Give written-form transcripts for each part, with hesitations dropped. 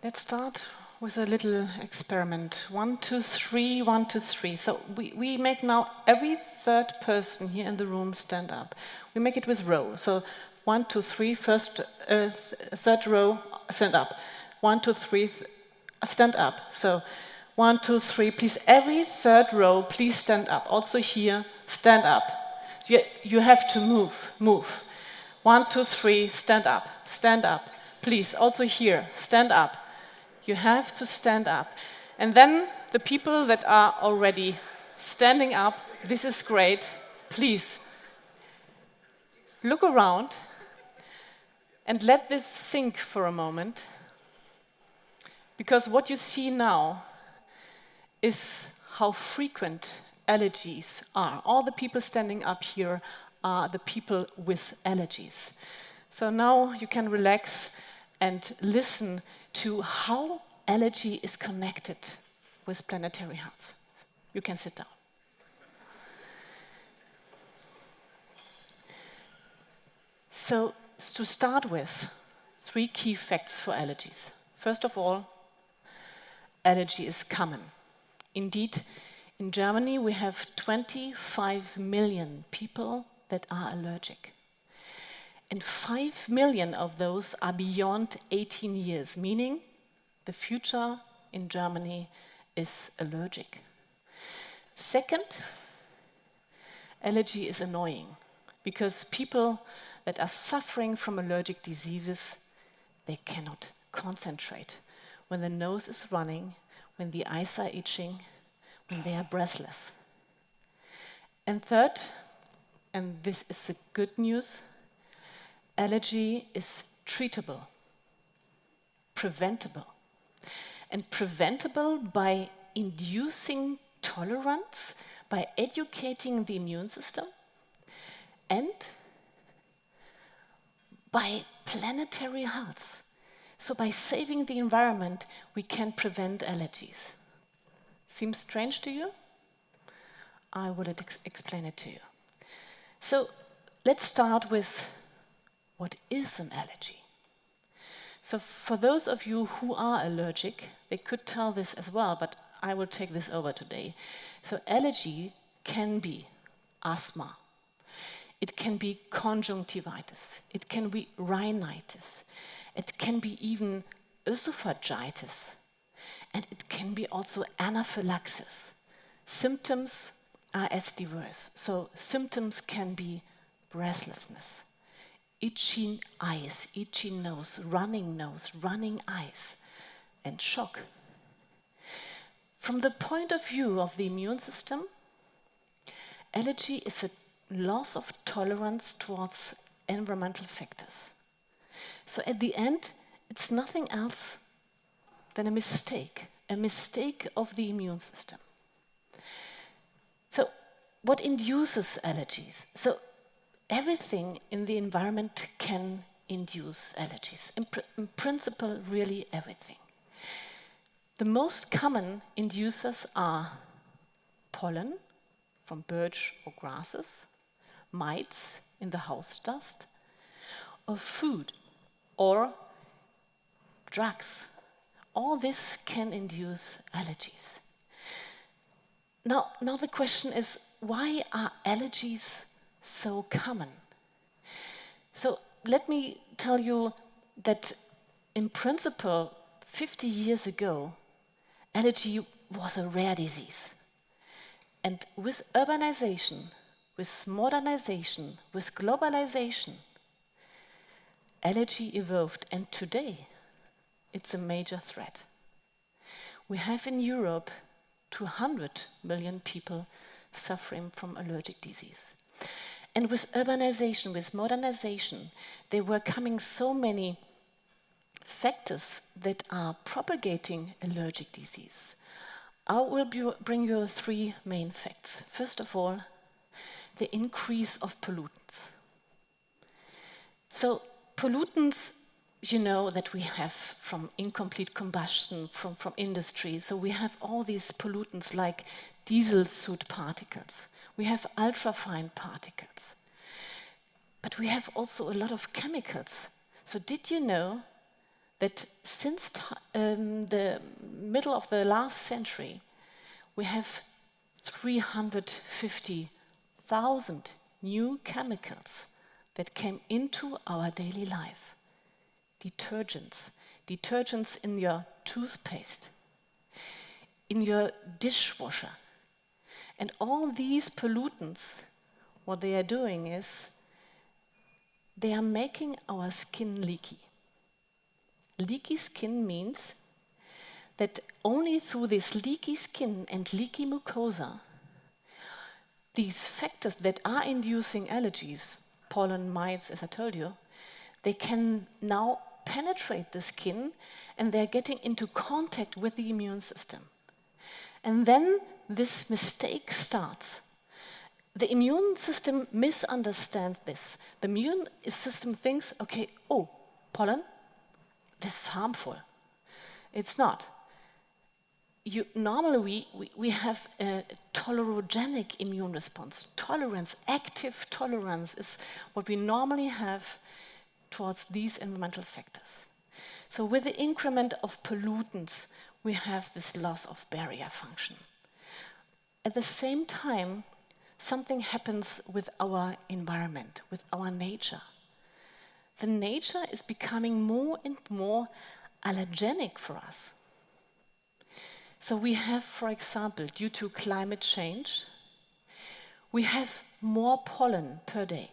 Let's start with a little experiment. 1, 2, 3, 1, 2, 3. So we make now every third person here in the room stand up. We make it with row. So 1, 2, 3, third row, stand up. 1, 2, 3, stand up. So 1, 2, 3, please, every third row, please stand up. Also here, stand up. You have to move. 1, 2, 3, stand up. Please, also here, stand up. You have to stand up. And then the people that are already standing up, this is great. Please, look around and let this sink for a moment. Because what you see now is how frequent allergies are. All the people standing up here are the people with allergies. So now you can relax and listen to how allergy is connected with planetary health. You can sit down. So to start with, 3 key facts for allergies. First of all, allergy is common. Indeed, in Germany we have 25 million people that are allergic. And 5 million of those are beyond 18 years, meaning the future in Germany is allergic. Second, allergy is annoying because people that are suffering from allergic diseases, they cannot concentrate. When the nose is running, when the eyes are itching, when they are breathless. And third, and this is the good news, allergy is treatable, preventable. And preventable by inducing tolerance, by educating the immune system, and by planetary health. So by saving the environment, we can prevent allergies. Seems strange to you? I will explain it to you. So let's start with what is an allergy? So for those of you who are allergic, they could tell this as well, but I will take this over today. So allergy can be asthma. It can be conjunctivitis. It can be rhinitis. It can be even esophagitis. And it can be also anaphylaxis. Symptoms are as diverse. So symptoms can be breathlessness, itchy eyes, itchy nose, running eyes, and shock. From the point of view of the immune system, allergy is a loss of tolerance towards environmental factors. So at the end, it's nothing else than a mistake of the immune system. So what induces allergies? So everything in the environment can induce allergies. In principle, really everything. The most common inducers are pollen from birch or grasses, mites in the house dust, or food, or drugs. All this can induce allergies. Now the question is, why are allergies so common? So let me tell you that in principle, 50 years ago, allergy was a rare disease. And with urbanization, with modernization, with globalization, allergy evolved, and today it's a major threat. We have in Europe 200 million people suffering from allergic disease. And with urbanization, with modernization, there were coming so many factors that are propagating allergic disease. I will bring you 3 main facts. First of all, the increase of pollutants. So pollutants, you know, that we have from incomplete combustion, from industry. So we have all these pollutants like diesel soot particles. We have ultrafine particles. But we have also a lot of chemicals. So did you know that since the middle of the last century, we have 350,000 new chemicals that came into our daily life. Detergents in your toothpaste, in your dishwasher. And all these pollutants, what they are doing is, they are making our skin leaky. Leaky skin means that only through this leaky skin and leaky mucosa, these factors that are inducing allergies, pollen, mites, as I told you, they can now penetrate the skin and they're getting into contact with the immune system. And then this mistake starts. The immune system misunderstands this. The immune system thinks, okay, oh, pollen, this is harmful. It's not. Normally, we have a tolerogenic immune response. Tolerance, active tolerance is what we normally have towards these environmental factors. So with the increment of pollutants, we have this loss of barrier function. At the same time, something happens with our environment, with our nature. The nature is becoming more and more allergenic for us. So we have, for example, due to climate change, we have more pollen per day.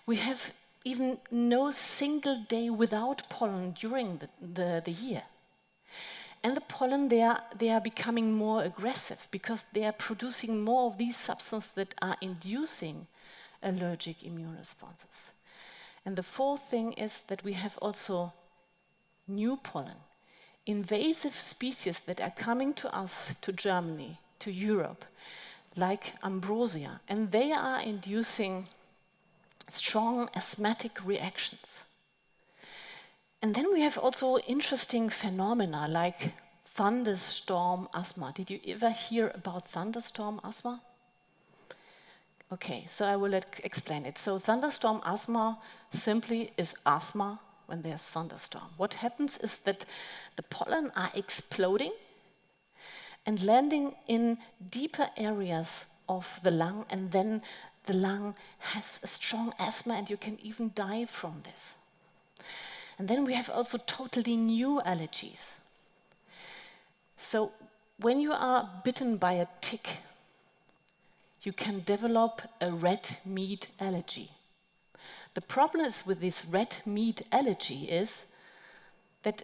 We have even no single day without pollen during the year. And the pollen, they are becoming more aggressive because they are producing more of these substances that are inducing allergic immune responses. And the fourth thing is that we have also new pollen, invasive species that are coming to us, to Germany, to Europe, like ambrosia, and they are inducing strong asthmatic reactions. And then we have also interesting phenomena like thunderstorm asthma. Did you ever hear about thunderstorm asthma? Okay, so I will explain it. So thunderstorm asthma simply is asthma when there's thunderstorm. What happens is that the pollen are exploding and landing in deeper areas of the lung, and then the lung has a strong asthma and you can even die from this. And then we have also totally new allergies. So when you are bitten by a tick, you can develop a red meat allergy. The problem is with this red meat allergy is that,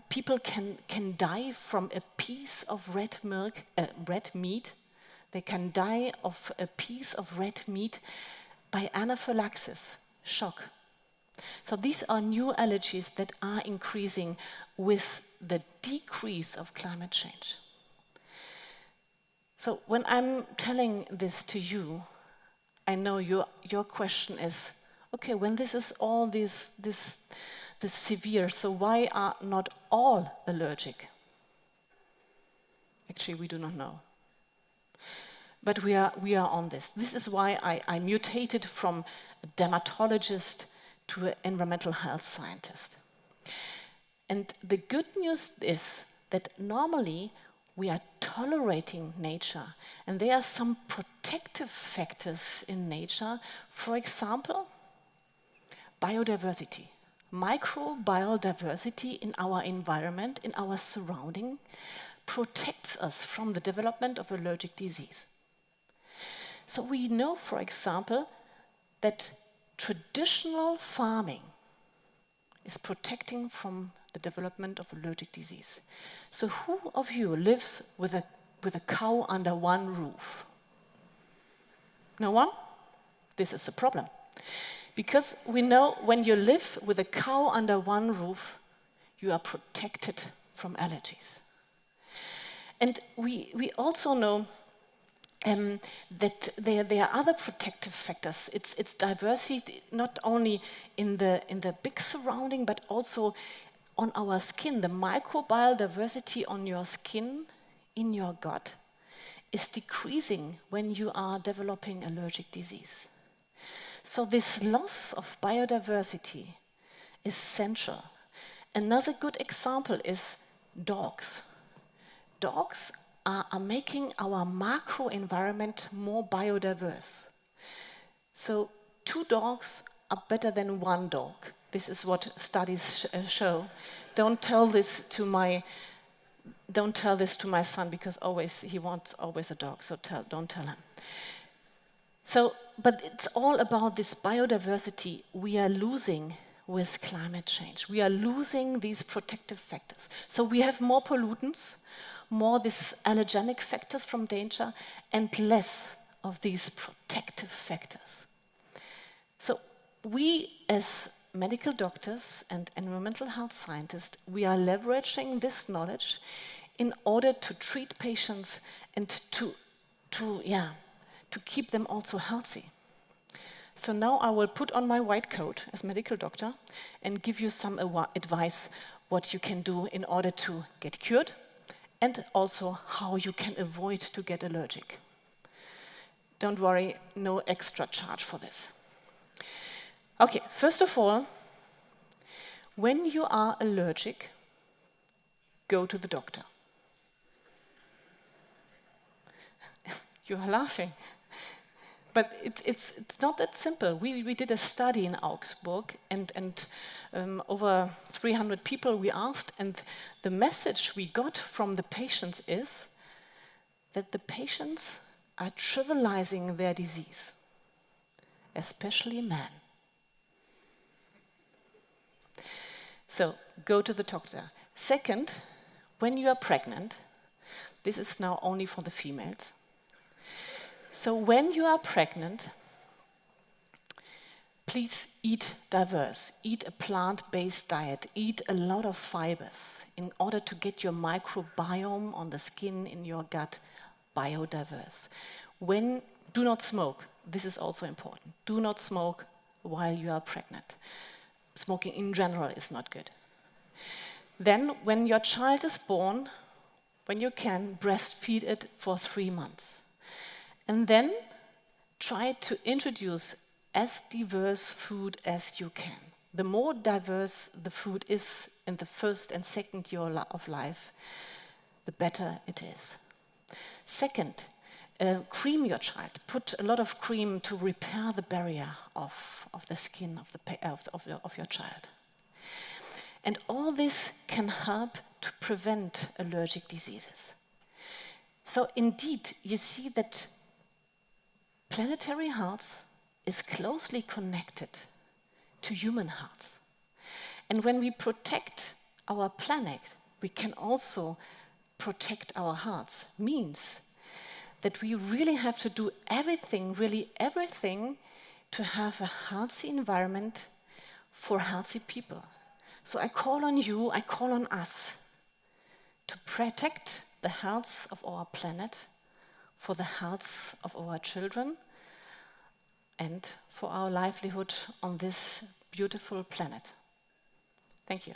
people can die from a piece of red meat. They can die of a piece of red meat by anaphylaxis, shock. So these are new allergies that are increasing with the decrease of climate change. So when I'm telling this to you, I know your question is, okay, when this is all this severe, so why are not all allergic? Actually, we do not know. But we are on this. This is why I mutated from a dermatologist to an environmental health scientist. And the good news is that normally we are tolerating nature, and there are some protective factors in nature. For example, biodiversity. Microbial diversity in our environment, in our surrounding, protects us from the development of allergic disease. So we know, for example, that traditional farming is protecting from the development of allergic disease. So who of you lives with a cow under one roof? No one? This is a problem. Because we know when you live with a cow under one roof, you are protected from allergies. And we also know that there are other protective factors. It's diversity not only in the big surrounding, but also on our skin. The microbial diversity on your skin, in your gut, is decreasing when you are developing allergic disease. So this loss of biodiversity is central. Another good example is dogs. Dogs are making our macro environment more biodiverse. So 2 dogs are better than 1 dog. This is what studies show. Don't tell this to my son, because he wants always a dog. So don't tell him. So, but it's all about this biodiversity we are losing with climate change. We are losing these protective factors. So we have more pollutants, more these allergenic factors from danger, and less of these protective factors. So we, as medical doctors and environmental health scientists, we are leveraging this knowledge in order to treat patients and to keep them also healthy. So now I will put on my white coat as medical doctor and give you some advice what you can do in order to get cured, and also how you can avoid to get allergic. Don't worry, no extra charge for this. Okay, first of all, when you are allergic, go to the doctor. You are laughing. But it's not that simple. We did a study in Augsburg, and over 300 people we asked, and the message we got from the patients is that the patients are trivializing their disease, especially men. So go to the doctor. Second, when you are pregnant, this is now only for the females. So when you are pregnant, please eat diverse, eat a plant-based diet, eat a lot of fibers in order to get your microbiome on the skin, in your gut, biodiverse. Do not smoke. This is also important. Do not smoke while you are pregnant. Smoking in general is not good. Then, when your child is born, when you can, breastfeed it for 3 months. And then try to introduce as diverse food as you can. The more diverse the food is in the first and second year of life, the better it is. Second, cream your child. Put a lot of cream to repair the barrier of the skin of your child. And all this can help to prevent allergic diseases. So indeed, you see that planetary health is closely connected to human health. And when we protect our planet, we can also protect our health. Means that we really have to do everything, really everything, to have a healthy environment for healthy people. So I call on you, I call on us to protect the health of our planet, for the health of our children, and for our livelihood on this beautiful planet. Thank you.